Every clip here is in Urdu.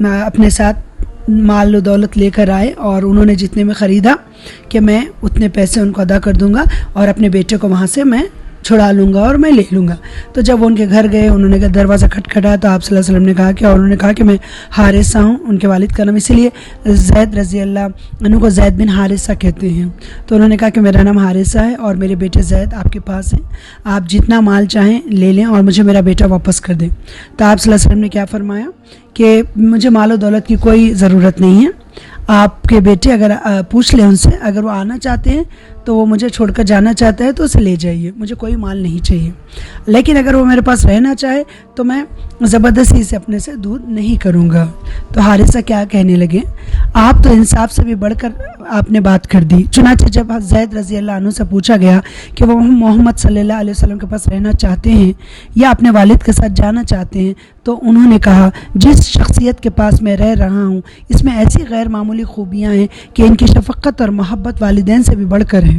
اپنے ساتھ مال و دولت لے کر آئے اور انہوں نے جتنے میں خریدا کہ میں اتنے پیسے ان کو ادا کر دوں گا اور اپنے بیٹے کو وہاں سے میں چھڑا لوں گا اور میں لے لوں گا. تو جب وہ ان کے گھر گئے, انہوں نے دروازہ کھٹکھٹایا تو آپ صلی اللہ علیہ وسلم نے کہا کہ, اور انہوں نے کہا کہ میں حارثہ ہوں. ان کے والد کا نام اسی لیے زید رضی اللہ عنہ کو زید بن حارثہ کہتے ہیں. تو انہوں نے کہا کہ میرا نام حارثہ ہے اور میرے بیٹے زید آپ کے پاس ہیں, آپ جتنا مال چاہیں لے لیں اور مجھے میرا بیٹا واپس کر دیں. تو آپ صلی اللہ علیہ وسلم نے کیا فرمایا کہ مجھے مال و دولت کی کوئی ضرورت نہیں ہے, آپ کے بیٹے اگر پوچھ لیں ان سے, اگر وہ آنا چاہتے ہیں تو وہ مجھے چھوڑ کر جانا چاہتا ہے تو اسے لے جائیے, مجھے کوئی مال نہیں چاہیے. لیکن اگر وہ میرے پاس رہنا چاہے تو میں زبردستی سے اپنے سے دور نہیں کروں گا. تو حارثہ کیا کہنے لگے, آپ تو انصاف سے بھی بڑھ کر آپ نے بات کر دی. چنانچہ جب زید رضی اللہ عنہ سے پوچھا گیا کہ وہ محمد صلی اللہ علیہ وسلم کے پاس رہنا چاہتے ہیں یا اپنے والد کے ساتھ جانا چاہتے ہیں, تو انہوں نے کہا جس شخصیت کے پاس میں رہ رہا ہوں اس میں ایسی غیر معمولی خوبیاں ہیں کہ ان کی شفقت اور محبت والدین سے بھی بڑھ کر ہے,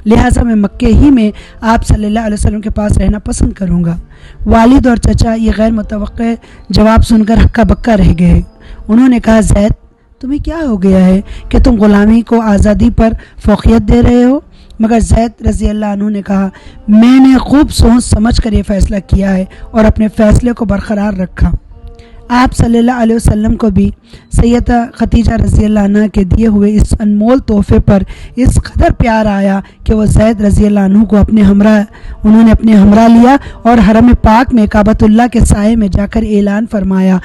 لہٰذا میں مکے ہی میں آپ صلی اللہ علیہ وسلم کے پاس رہنا پسند کروں گا. والد اور چچا یہ غیر متوقع جواب سن کر ہکا بکا رہ گئے. انہوں نے کہا زید تمہیں کیا ہو گیا ہے کہ تم غلامی کو آزادی پر فوقیت دے رہے ہو؟ مگر زید رضی اللہ عنہ نے کہا میں نے خوب سوچ سمجھ کر یہ فیصلہ کیا ہے اور اپنے فیصلے کو برقرار رکھا. آپ صلی اللہ علیہ وسلم کو بھی سیدہ خدیجہ رضی اللہ عنہ کے دیے ہوئے اس انمول تحفے پر اس قدر پیار آیا کہ وہ زید رضی اللہ عنہ کو انہوں نے اپنے ہمراہ لیا اور حرم پاک میں کعبۃ اللہ کے سائے میں جا کر اعلان فرمایا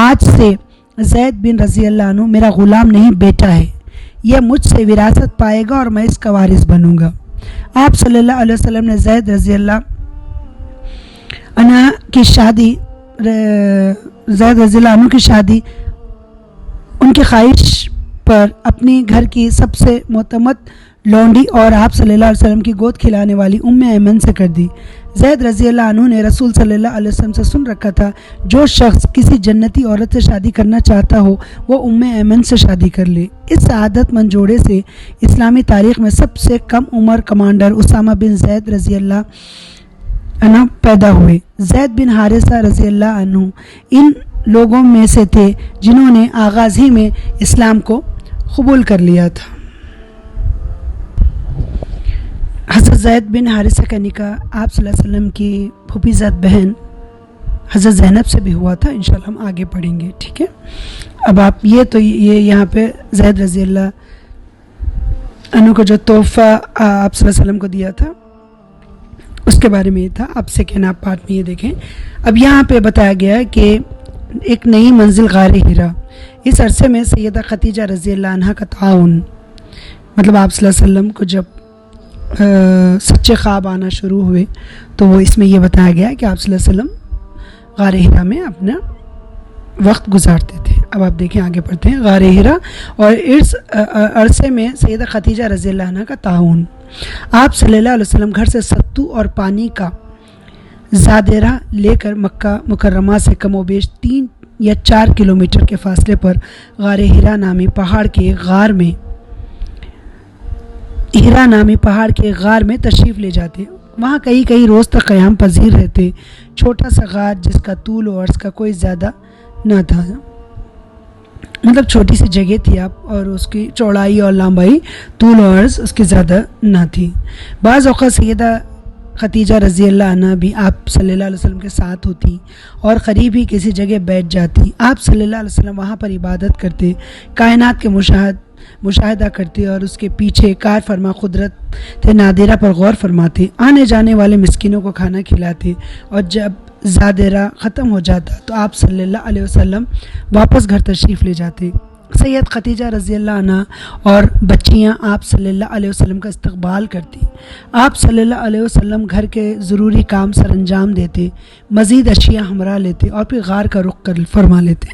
آج سے زید بن رضی اللہ عنہ میرا غلام نہیں بیٹا ہے, یہ مجھ سے وراثت پائے گا اور میں اس کا وارث بنوں گا. آپ صلی اللہ علیہ وسلم نے زید رضی اللہ عنہ کی شادی ان کی خواہش پر اپنی گھر کی سب سے معتمد لونڈی اور آپ صلی اللہ علیہ وسلم کی گود کھلانے والی ام ایمن سے کر دی. زید رضی اللہ عنہ نے رسول صلی اللہ علیہ وسلم سے سن رکھا تھا جو شخص کسی جنتی عورت سے شادی کرنا چاہتا ہو وہ ام ایمن سے شادی کر لے. اس سعادت مند جوڑے سے اسلامی تاریخ میں سب سے کم عمر کمانڈر اسامہ بن زید رضی اللہ عنہ پیدا ہوئے. زید بن حارثہ رضی اللہ عنہ ان لوگوں میں سے تھے جنہوں نے آغاز ہی میں اسلام کو قبول کر لیا تھا. حضرت زید بن حارثہ کا نکاح آپ صلی اللہ علیہ وسلم کی پھوپھی زاد بہن حضرت زینب سے بھی ہوا تھا. انشاءاللہ ہم آگے پڑھیں گے, ٹھیک ہے. اب آپ یہ یہاں پہ زید رضی اللہ عنہ کو جو تحفہ آپ صلی اللہ علیہ وسلم کو دیا تھا اس کے بارے میں یہ تھا. اب سیکنڈ آپ پارٹ میں یہ دیکھیں. اب یہاں پہ بتایا گیا ہے کہ ایک نئی منزل غار ہیرا, اس عرصے میں سیدہ خدیجہ رضی اللہ عنہ کا تعاون, مطلب آپ صلی اللہ علیہ وسلم کو جب سچے خواب آنا شروع ہوئے تو وہ اس میں یہ بتایا گیا کہ آپ صلی اللہ علیہ وسلم غار ہیرا میں اپنا وقت گزارتے تھے. اب آپ دیکھیں آگے پڑھتے ہیں. غار ہیرا اور اس عرصے میں سیدہ خدیجہ رضی اللہ عنہ کا تعاون. آپ صلی اللہ علیہ وسلم گھر سے ستو اور پانی کا زادیرہ لے کر مکہ مکرمہ سے کم و بیش 3 یا 4 کلومیٹر کے فاصلے پر غار ہیرا نامی پہاڑ کے غار میں تشریف لے جاتے. وہاں کئی روز تک قیام پذیر رہتے. چھوٹا سا غار جس کا طول و عرض کا کوئی زیادہ نہ تھا, مطلب چھوٹی سی جگہ تھی آپ, اور اس کی چوڑائی اور لمبائی طول و عرض اس کی زیادہ نہ تھی. بعض اوقات سیدہ خدیجہ رضی اللہ عنہ بھی آپ صلی اللہ علیہ وسلم کے ساتھ ہوتی اور قریب ہی کسی جگہ بیٹھ جاتی. آپ صلی اللہ علیہ وسلم وہاں پر عبادت کرتے, کائنات کے مشاہدہ کرتے اور اس کے پیچھے کار فرما قدرت نادرہ پر غور فرماتے. آنے جانے والے مسکینوں کو کھانا کھلاتے, اور جب زادیرہ ختم ہو جاتا تو آپ صلی اللہ علیہ وسلم واپس گھر تشریف لے جاتے. سید خدیجہ رضی اللہ عنہ اور بچیاں آپ صلی اللہ علیہ وسلم کا استقبال کرتی. آپ صلی اللہ علیہ وسلم گھر کے ضروری کام سر انجام دیتے, مزید اشیاء ہمراہ لیتے اور پھر غار کا رخ کر فرما لیتے.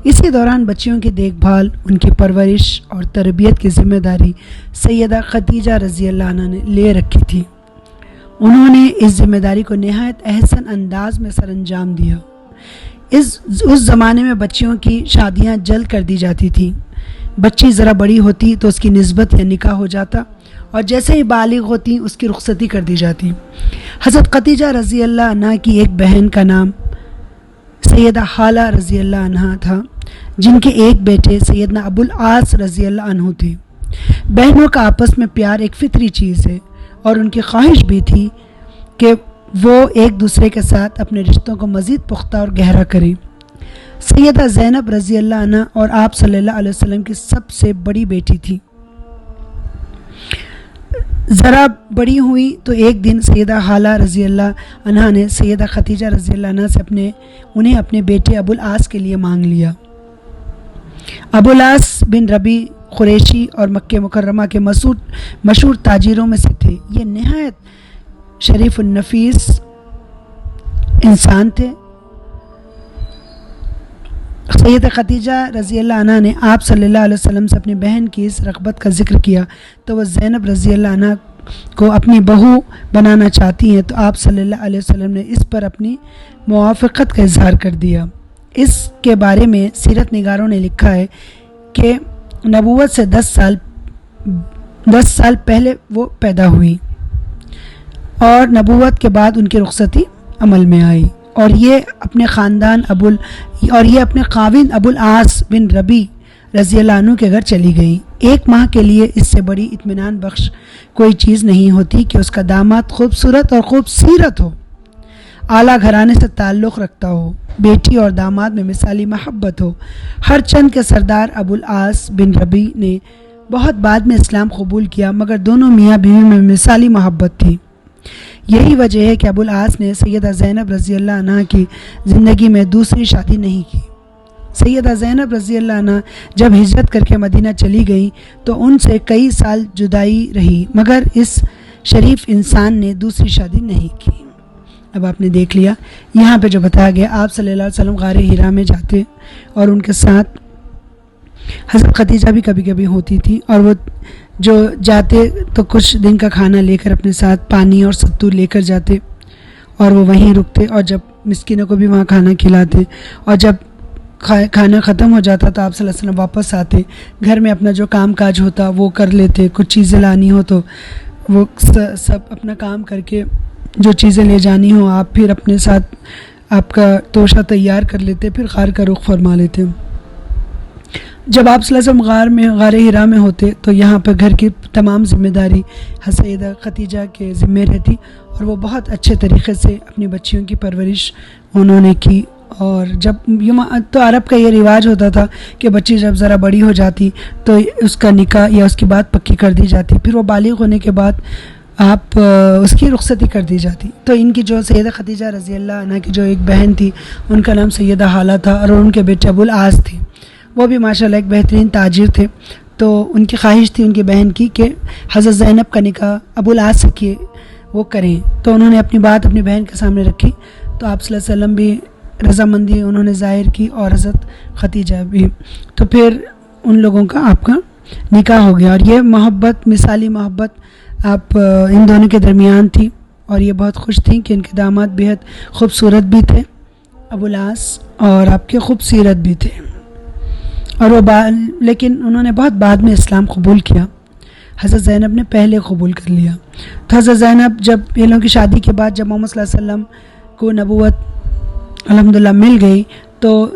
اسی دوران بچیوں کی دیکھ بھال, ان کی پرورش اور تربیت کی ذمہ داری سیدہ خدیجہ رضی اللہ عنہ نے لے رکھی تھی. انہوں نے اس ذمہ داری کو نہایت احسن انداز میں سر انجام دیا. اس زمانے میں بچیوں کی شادیاں جلد کر دی جاتی تھیں. بچی ذرا بڑی ہوتی تو اس کی نسبت یا نکاح ہو جاتا, اور جیسے ہی بالغ ہوتی اس کی رخصتی کر دی جاتی. حضرت خدیجہ رضی اللہ عنہ کی ایک بہن کا نام سیدہ حالہ رضی اللہ عنہ تھا. جن کے ایک بیٹے سیدنا ابو العاص رضی اللہ عنہ تھے۔ بہنوں کا آپس میں پیار ایک فطری چیز ہے اور ان کی خواہش بھی تھی کہ وہ ایک دوسرے کے ساتھ اپنے رشتوں کو مزید پختہ اور گہرا کریں۔ سیدہ زینب رضی اللہ عنہ اور آپ صلی اللہ علیہ وسلم کی سب سے بڑی بیٹی تھی۔ ذرا بڑی ہوئی تو ایک دن سیدہ حالہ رضی اللہ عنہ نے سیدہ خدیجہ رضی اللہ عنہ سے انہیں اپنے بیٹے ابو العاص کے لیے مانگ لیا۔ ابو العاص بن ربی قریشی اور مکہ مکرمہ کے مشہور تاجروں میں سے تھے۔ یہ نہایت شریف النفیس انسان تھے۔ سیدہ خدیجہ رضی اللہ عنہ نے آپ صلی اللہ علیہ وسلم سے اپنی بہن کی اس رغبت کا ذکر کیا تو وہ زینب رضی اللہ عنہ کو اپنی بہو بنانا چاہتی ہیں، تو آپ صلی اللہ علیہ وسلم نے اس پر اپنی موافقت کا اظہار کر دیا۔ اس کے بارے میں سیرت نگاروں نے لکھا ہے کہ نبوت سے 10 سال پہلے وہ پیدا ہوئی اور نبوت کے بعد ان کی رخصتی عمل میں آئی، اور یہ اپنے خاوند ابو العاص بن ربی رضی اللہ عنہ کے گھر چلی گئی۔ ایک ماہ کے لیے اس سے بڑی اطمینان بخش کوئی چیز نہیں ہوتی کہ اس کا داماد خوبصورت اور خوب سیرت ہو، اعلیٰ گھرانے سے تعلق رکھتا ہو، بیٹی اور داماد میں مثالی محبت ہو۔ ہر چند کے سردار ابو العاص بن ربی نے بہت بعد میں اسلام قبول کیا، مگر دونوں میاں بیوی میں مثالی محبت تھی۔ یہی وجہ ہے کہ ابو العاص نے سیدہ زینب رضی اللہ عنہ کی زندگی میں دوسری شادی نہیں کی۔ سیدہ زینب رضی اللہ عنہ جب ہجرت کر کے مدینہ چلی گئیں تو ان سے کئی سال جدائی رہی، مگر اس شریف انسان نے دوسری شادی نہیں کی۔ اب آپ نے دیکھ لیا یہاں پہ جو بتایا گیا، آپ صلی اللہ علیہ وسلم غار حرا میں جاتے اور ان کے ساتھ حضرت خدیجہ بھی کبھی کبھی ہوتی تھی، اور وہ جو جاتے تو کچھ دن کا کھانا لے کر اپنے ساتھ پانی اور ستو لے کر جاتے اور وہ وہیں رکتے، اور جب مسکینوں کو بھی وہاں کھانا کھلاتے، اور جب کھانا ختم ہو جاتا تو آپ صلی اللہ علیہ وسلم واپس آتے، گھر میں اپنا جو کام کاج ہوتا وہ کر لیتے، کچھ چیزیں لانی ہو تو وہ سب اپنا کام کر کے جو چیزیں لے جانی ہوں آپ پھر اپنے ساتھ آپ کا توشہ تیار کر لیتے، پھر غار کا رخ فرما لیتے۔ جب آپ صلی اللہ علیہ وسلم غار حرا میں ہوتے تو یہاں پہ گھر کی تمام ذمہ داری سیدہ خدیجہ کے ذمہ رہتی، اور وہ بہت اچھے طریقے سے اپنی بچیوں کی پرورش انہوں نے کی۔ اور جب تو عرب کا یہ رواج ہوتا تھا کہ بچی جب ذرا بڑی ہو جاتی تو اس کا نکاح یا اس کی بات پکی کر دی جاتی، پھر وہ بالغ ہونے کے بعد آپ اس کی رخصتی کر دی جاتی۔ تو ان کی جو سیدہ خدیجہ رضی اللہ عنہ کی جو ایک بہن تھی ان کا نام سیدہ حالہ تھا، اور ان کے بیٹے ابو العاص تھے، وہ بھی ماشاءاللہ ایک بہترین تاجر تھے۔ تو ان کی خواہش تھی ان کی بہن کی کہ حضرت زینب کا نکاح ابو العاص سے کیے وہ کریں، تو انہوں نے اپنی بات اپنی بہن کے سامنے رکھی، تو آپ صلی اللہ علیہ وسلم بھی رضامندی انہوں نے ظاہر کی اور حضرت خدیجہ بھی، تو پھر ان لوگوں کا آپ کا نکاح ہو گیا۔ اور یہ محبت، مثالی محبت آپ ان دونوں کے درمیان تھی، اور یہ بہت خوش تھیں کہ ان کے داماد بہت خوبصورت بھی تھے ابو العاص، اور آپ کے خوبصورت بھی تھے، اور وہ لیکن انہوں نے بہت بعد میں اسلام قبول کیا۔ حضرت زینب نے پہلے قبول کر لیا۔ تو حضرت زینب جب یہ لوگوں کی شادی کے بعد جب محمد صلی اللہ علیہ وسلم کو نبوت الحمدللہ مل گئی تو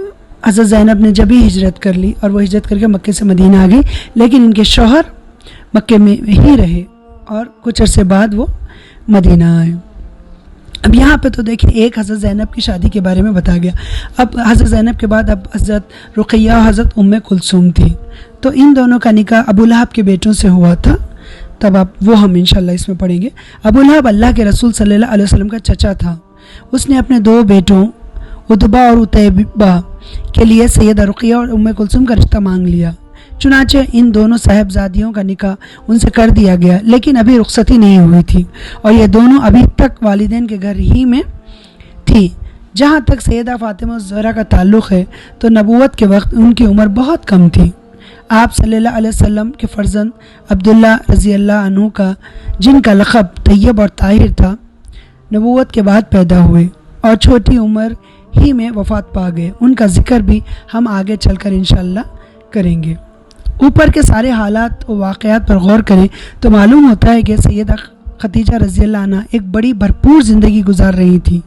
حضرت زینب نے جب ہی ہجرت کر لی، اور وہ ہجرت کر کے مکے سے مدینہ آ گئی، لیکن ان کے شوہر مکے میں ہی رہے اور کچھ عرصے بعد وہ مدینہ آئے۔ اب یہاں پہ تو دیکھیں ایک حضرت زینب کی شادی کے بارے میں بتا گیا، اب حضرت زینب کے بعد اب حضرت رقیہ اور حضرت ام کلثوم تھی، تو ان دونوں کا نکاح ابو لہب کے بیٹوں سے ہوا تھا، تب اب وہ ہم انشاءاللہ اس میں پڑھیں گے۔ ابو لہب اللہ کے رسول صلی اللہ علیہ وسلم کا چچا تھا۔ اس نے اپنے 2 بیٹوں عتبہ اور عتیبہ کے لیے سیدہ رقیہ اور ام کلثوم کا رشتہ مانگ لیا، چنانچہ ان دونوں صاحبزادیوں کا نکاح ان سے کر دیا گیا، لیکن ابھی رخصتی نہیں ہوئی تھی، اور یہ دونوں ابھی تک والدین کے گھر ہی میں تھی۔ جہاں تک سیدہ فاطمہ الزہرا کا تعلق ہے تو نبوت کے وقت ان کی عمر بہت کم تھی۔ آپ صلی اللہ علیہ وسلم کے فرزند عبداللہ رضی اللہ عنہ کا جن کا لقب طیب اور طاہر تھا، نبوت کے بعد پیدا ہوئے اور چھوٹی عمر ہی میں وفات پا گئے۔ ان کا ذکر بھی ہم آگے چل کر انشاءاللہ کریں گے۔ اوپر کے سارے حالات و واقعات پر غور کریں تو معلوم ہوتا ہے کہ سیدہ خدیجہ رضی اللہ عنہ ایک بڑی بھرپور زندگی گزار رہی تھی۔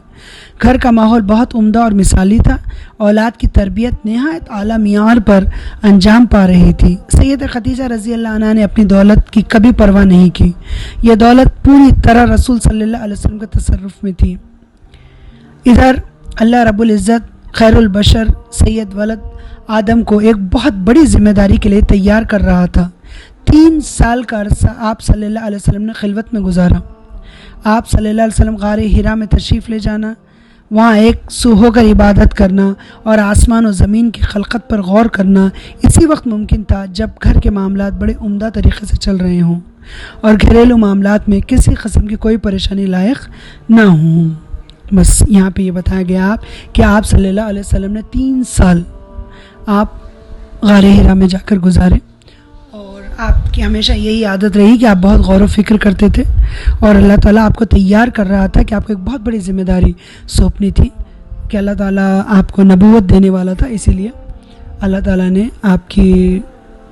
گھر کا ماحول بہت عمدہ اور مثالی تھا، اولاد کی تربیت نہایت اعلیٰ معیار پر انجام پا رہی تھی۔ سیدہ خدیجہ رضی اللہ عنہ نے اپنی دولت کی کبھی پرواہ نہیں کی، یہ دولت پوری طرح رسول صلی اللہ علیہ وسلم کے تصرف میں تھی۔ ادھر اللہ رب العزت خیر البشر سید ولد آدم کو ایک بہت بڑی ذمہ داری کے لیے تیار کر رہا تھا۔ 3 سال کا عرصہ آپ صلی اللہ علیہ وسلم نے خلوت میں گزارا۔ آپ صلی اللہ علیہ وسلم غار حرا میں تشریف لے جانا، وہاں ایک سو ہو کر عبادت کرنا اور آسمان و زمین کی خلقت پر غور کرنا اسی وقت ممکن تھا جب گھر کے معاملات بڑے عمدہ طریقے سے چل رہے ہوں اور گھریلو معاملات میں کسی قسم کی کوئی پریشانی لاحق نہ ہوں۔ بس یہاں پہ یہ بتایا گیا کہ آپ صلی اللہ علیہ وسلم نے 3 سال آپ غار حرا میں جا کر گزارے، اور آپ کی ہمیشہ یہی عادت رہی کہ آپ بہت غور و فکر کرتے تھے، اور اللہ تعالیٰ آپ کو تیار کر رہا تھا کہ آپ کو ایک بہت بڑی ذمہ داری سونپنی تھی کہ اللہ تعالیٰ آپ کو نبوت دینے والا تھا، اسی لیے اللہ تعالیٰ نے آپ کی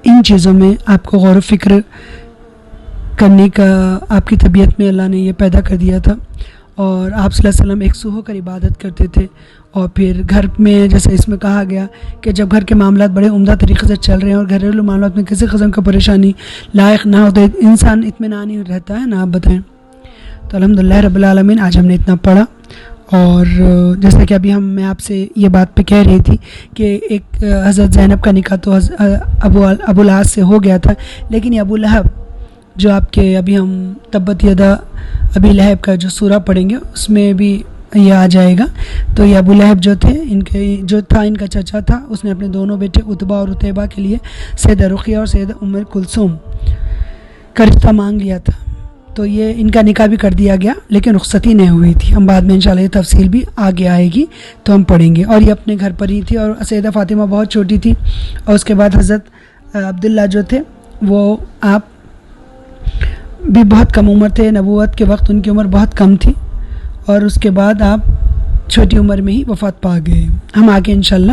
ان چیزوں میں آپ کو غور و فکر کرنے کا آپ کی طبیعت میں اللہ نے یہ پیدا کر دیا تھا، اور آپ صلی اللہ علیہ وسلم ایک سو ہو کر عبادت کرتے تھے۔ اور پھر گھر میں جیسے اس میں کہا گیا کہ جب گھر کے معاملات بڑے عمدہ طریقے سے چل رہے ہیں اور گھریلو معاملات میں کسی قسم کا پریشانی لاحق نہ ہو تو انسان اطمینان ہی رہتا ہے نا، آپ بتائیں۔ تو الحمدللہ رب العالمین آج ہم نے اتنا پڑھا، اور جیسا کہ ابھی میں آپ سے یہ بات پہ کہہ رہی تھی کہ ایک حضرت زینب کا نکاح تو ابو العاص سے ہو گیا تھا، لیکن یہ ابو لہب جو آپ کے ابھی ہم تبت یدا ابی لہب کا جو سورہ پڑھیں گے اس میں بھی یہ آ جائے گا۔ تو یہ ابو لہب جو تھے ان کا چچا تھا، اس نے اپنے دونوں بیٹے عتبہ اور عتیبہ کے لیے سیدہ رقیہ اور سیدہ ام کلثوم کا رشتہ مانگ لیا تھا، تو یہ ان کا نکاح بھی کر دیا گیا لیکن رخصتی نہیں ہوئی تھی۔ ہم بعد میں انشاءاللہ یہ تفصیل بھی آگے آئے گی تو ہم پڑھیں گے۔ اور یہ اپنے گھر پر ہی تھی، اور سیدہ فاطمہ بہت چھوٹی تھی، اور اس کے بعد حضرت عبداللہ جو تھے وہ آپ بھی بہت کم عمر تھے، نبوت کے وقت ان کی عمر بہت کم تھی، اور اس کے بعد آپ چھوٹی عمر میں ہی وفات پا گئے۔ ہم آگے انشاءاللہ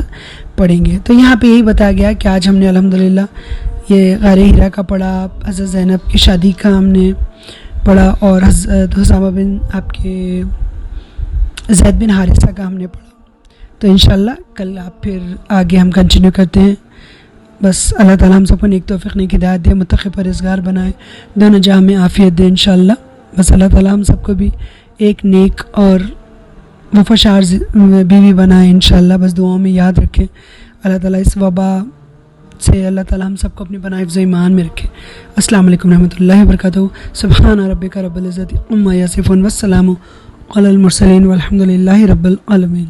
پڑھیں گے۔ تو یہاں پہ یہی بتایا گیا کہ آج ہم نے الحمدللہ یہ غار حرا کا پڑھا، حضرت زینب کی شادی کا ہم نے پڑھا، اور حضرت حسامہ بن آپ کے زید بن حارثہ کا ہم نے پڑھا۔ تو انشاءاللہ کل آپ پھر آگے ہم کنٹینیو کرتے ہیں۔ بس اللہ تعالیٰ ہم سب کو نیک توفیق نیک ہدایت دے، متقی پرہیزگار بنائے، دونوں جہاں میں عافیت دے انشاءاللہ۔ بس اللہ تعالیٰ ہم سب کو بھی ایک نیک اور وفاشار بیوی بنائے انشاءاللہ۔ بس دعاؤں میں یاد رکھیں، اللہ تعالیٰ اس وبا سے اللہ تعالیٰ ہم سب کو اپنی پناہ حفظ و ایمان میں رکھے۔ السلام علیکم رحمۃ اللہ وبرکاتہ۔ سبحان ربک رب العزت عما یصفون والسلام علی المرسلین والحمد للہ رب العالمین۔